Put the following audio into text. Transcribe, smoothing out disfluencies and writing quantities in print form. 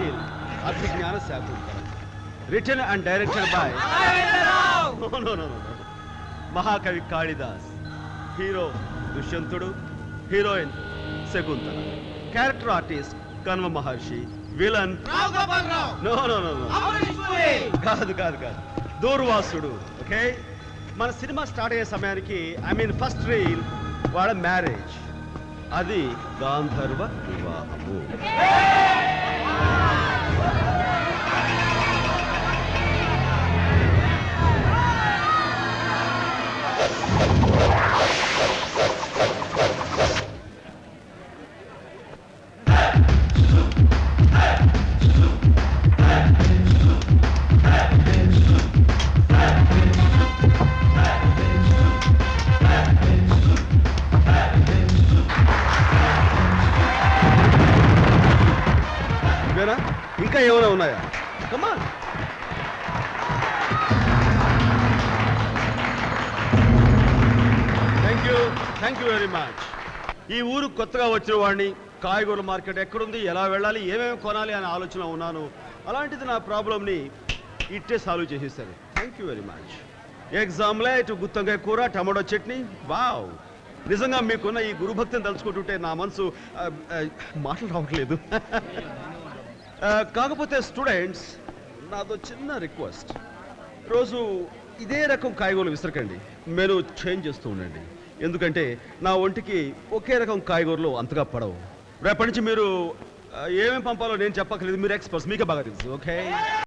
Title Abhijnana Shakuntalam. Written and directed by మహాకవి Kalidas. Hero దుష్యంతుడు, heroine Shakuntala. Character artist Kanva మహర్షి. విలన్ కాదు కాదు కాదు దూర్వాసుడు. ఓకే, మన సినిమా స్టార్ట్ అయ్యే సమయానికి ఫస్ట్ రీల్ వాళ్ళ మ్యారేజ్. అది గాంధర్వ వివాహము. ఇంకా ఏమైనా ఉన్నాయా? Come on. Thank you very much. ఈ ఊరు కొత్తగా వచ్చిన వాడిని, కాయగూరల మార్కెట్ ఎక్కడుంది, ఎలా వెళ్ళాలి, ఏమేమి కొనాలి అనే ఆలోచన ఉన్నాను. అలాంటిది నా ప్రాబ్లమ్ని ఇట్టే సాల్వ్ చేసేసారు. Thank you very much. Egg omelette, గుత్తంకాయ కూర, టమాటో చట్నీ. వావ్, నిజంగా మీకున్న ఈ గురుభక్తిని తలుచుకుంటుంటే నా మనసు మాటలు రావట్లేదు. కాకపోతే స్టూడెంట్స్, నాదో చిన్న రిక్వెస్ట్. రోజు ఇదే రకం కాయగూరలు విసరకండి, మెను చేంజ్ చేస్తూ ఉండండి. ఎందుకంటే నా ఒంటికి ఒకే రకం కాయగూరలు అంతగా పడవు. రేపటి నుంచి మీరు ఏమేమి పంపాలో నేను చెప్పక్కర్లేదు, మీరు ఎక్స్పర్ట్స్, మీకే బాగా తెలుసు. ఓకే.